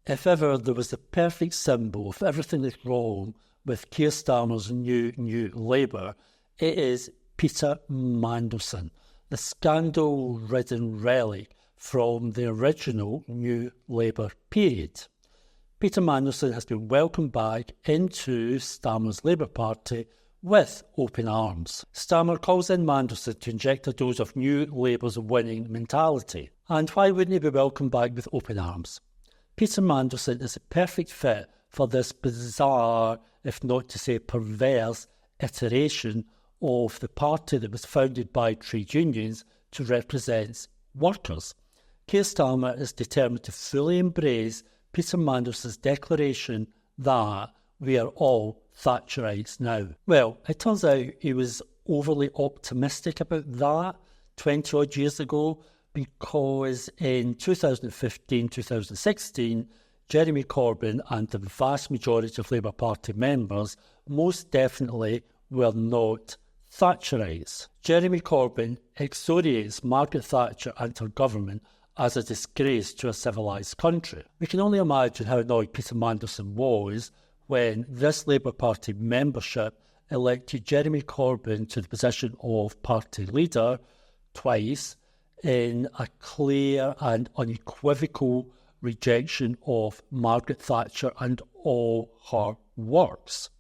If ever there was the perfect symbol of everything that's wrong with Keir Starmer's new Labour, it is Peter Mandelson, the scandal-ridden relic from the original New Labour period. Peter Mandelson has been welcomed back into Starmer's Labour Party with open arms. Starmer calls in Mandelson to inject a dose of New Labour's winning mentality. And why wouldn't he be welcomed back with open arms? Peter Mandelson is a perfect fit for this bizarre, if not to say perverse, iteration of the party that was founded by trade unions to represent workers. Keir Starmer is determined to fully embrace Peter Mandelson's declaration that we are all Thatcherites now. Well, it turns out he was overly optimistic about that 20 odd years ago, because in 2015-2016, Jeremy Corbyn and the vast majority of Labour Party members most definitely were not Thatcherites. Jeremy Corbyn exoriates Margaret Thatcher and her government as a disgrace to a civilised country. We can only imagine how annoyed Peter Mandelson was when this Labour Party membership elected Jeremy Corbyn to the position of party leader twice, in a clear and unequivocal rejection of Margaret Thatcher and all her works.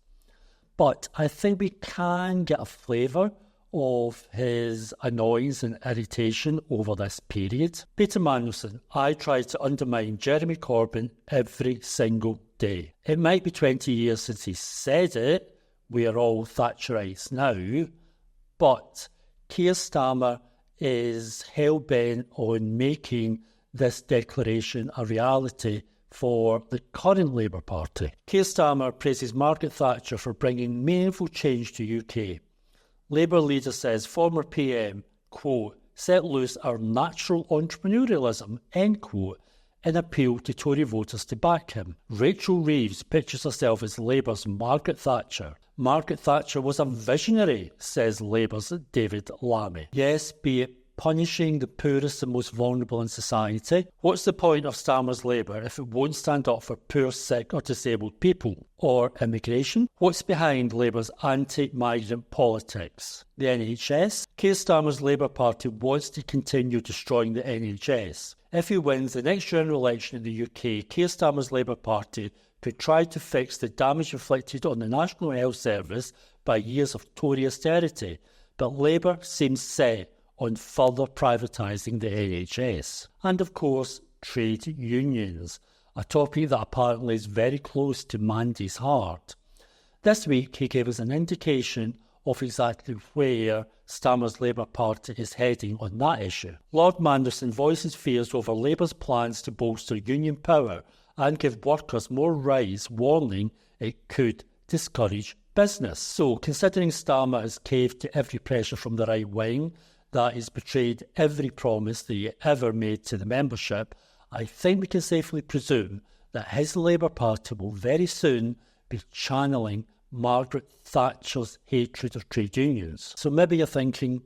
But I think we can get a flavour of his annoyance and irritation over this period. Peter Mandelson, I try to undermine Jeremy Corbyn every single day. It might be 20 years since he said it, we are all Thatcherites now, but Keir Starmer is hell-bent on making this declaration a reality for the current Labour Party. Keir Starmer praises Margaret Thatcher for bringing meaningful change to UK. Labour leader says former PM, quote, set loose our natural entrepreneurialism, end quote, in appeal to Tory voters to back him. Rachel Reeves pictures herself as Labour's Margaret Thatcher. Margaret Thatcher was a visionary, says Labour's David Lammy. Yes, be it punishing the poorest and most vulnerable in society. What's the point of Starmer's Labour if it won't stand up for poor, sick or disabled people? Or immigration? What's behind Labour's anti-migrant politics? The NHS? Keir Starmer's Labour Party wants to continue destroying the NHS. If he wins the next general election in the UK, Keir Starmer's Labour Party could try to fix the damage inflicted on the National Health Service by years of Tory austerity. But Labour seems set on further privatising the NHS. And of course, trade unions, a topic that apparently is very close to Mandy's heart. This week he gave us an indication of exactly where Starmer's Labour Party is heading on that issue. Lord Mandelson voices fears over Labour's plans to bolster union power and give workers more rights, warning it could discourage business. So, considering Starmer has caved to every pressure from the right wing, that has betrayed every promise that he ever made to the membership, I think we can safely presume that his Labour Party will very soon be channeling Margaret Thatcher's hatred of trade unions. So maybe you're thinking,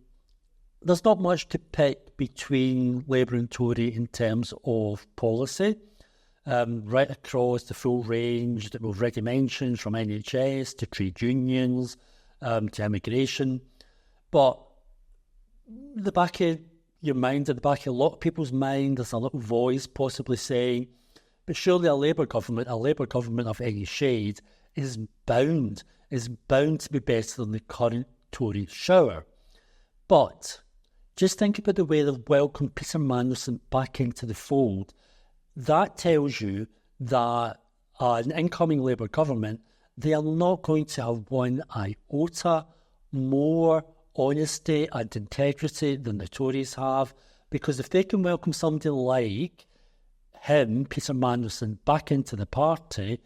there's not much to pick between Labour and Tory in terms of policy, right across the full range that we've already mentioned, from NHS to trade unions to immigration. But the back of your mind, at the back of a lot of people's mind, there's a little voice possibly saying, but surely a Labour government of any shade, is bound to be better than the current Tory shower. But just think about the way they've welcomed Peter Mandelson back into the fold. That tells you that an incoming Labour government, they are not going to have one iota more honesty and integrity than the Tories have, because if they can welcome somebody like him, Peter Mandelson, back into the party,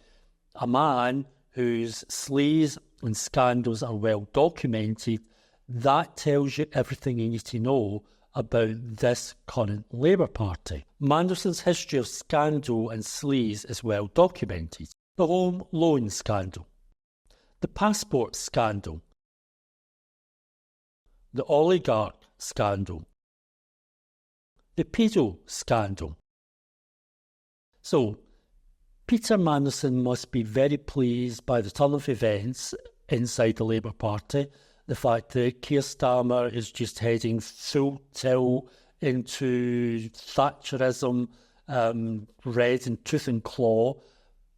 a man whose sleaze and scandals are well documented, that tells you everything you need to know about this current Labour Party. Mandelson's history of scandal and sleaze is well documented. The home loan scandal, the passport scandal, the oligarch scandal, the pedo scandal. So, Peter Mandelson must be very pleased by the turn of events inside the Labour Party. The fact that Keir Starmer is just heading full tilt into Thatcherism, red in tooth and claw.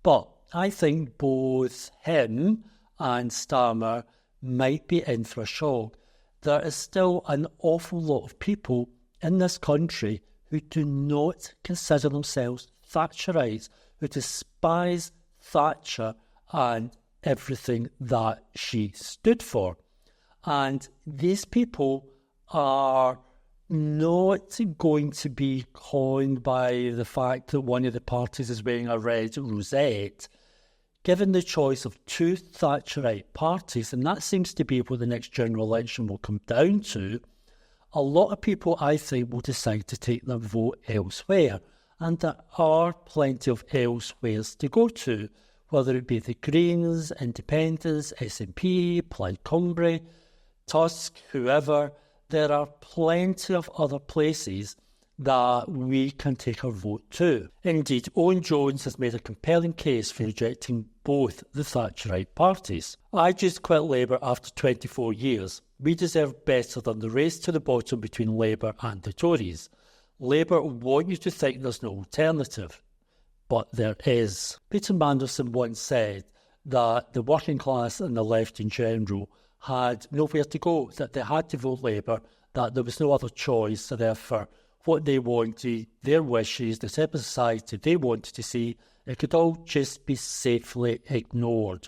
But I think both him and Starmer might be in for a shock. There is still an awful lot of people in this country who do not consider themselves Thatcherites, who despise Thatcher and everything that she stood for. And these people are not going to be conned by the fact that one of the parties is wearing a red rosette. Given the choice of two Thatcherite parties, and that seems to be what the next general election will come down to, a lot of people, I think, will decide to take their vote elsewhere. And there are plenty of elsewheres to go to, whether it be the Greens, Independents, SNP, Plaid Cymru, Tusk, whoever. There are plenty of other places that we can take our vote to. Indeed, Owen Jones has made a compelling case for rejecting both the Thatcherite parties. I just quit Labour after 24 years. We deserve better than the race to the bottom between Labour and the Tories. Labour want you to think there's no alternative, but there is. Peter Mandelson once said that the working class and the left in general had nowhere to go, that they had to vote Labour, that there was no other choice, so therefore what they wanted, their wishes, the type of society they wanted to see, it could all just be safely ignored.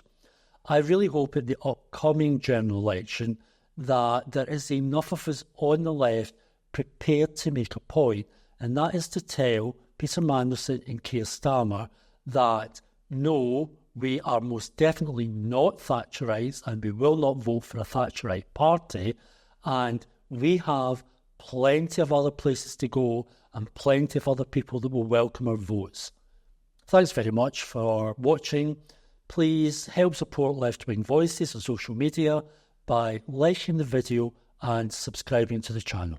I really hope in the upcoming general election that there is enough of us on the left prepared to make a point, and that is to tell Peter Mandelson and Keir Starmer that no, we are most definitely not Thatcherites and we will not vote for a Thatcherite party, and we have plenty of other places to go and plenty of other people that will welcome our votes. Thanks very much for watching. Please help support Left Wing Voices on social media by liking the video and subscribing to the channel.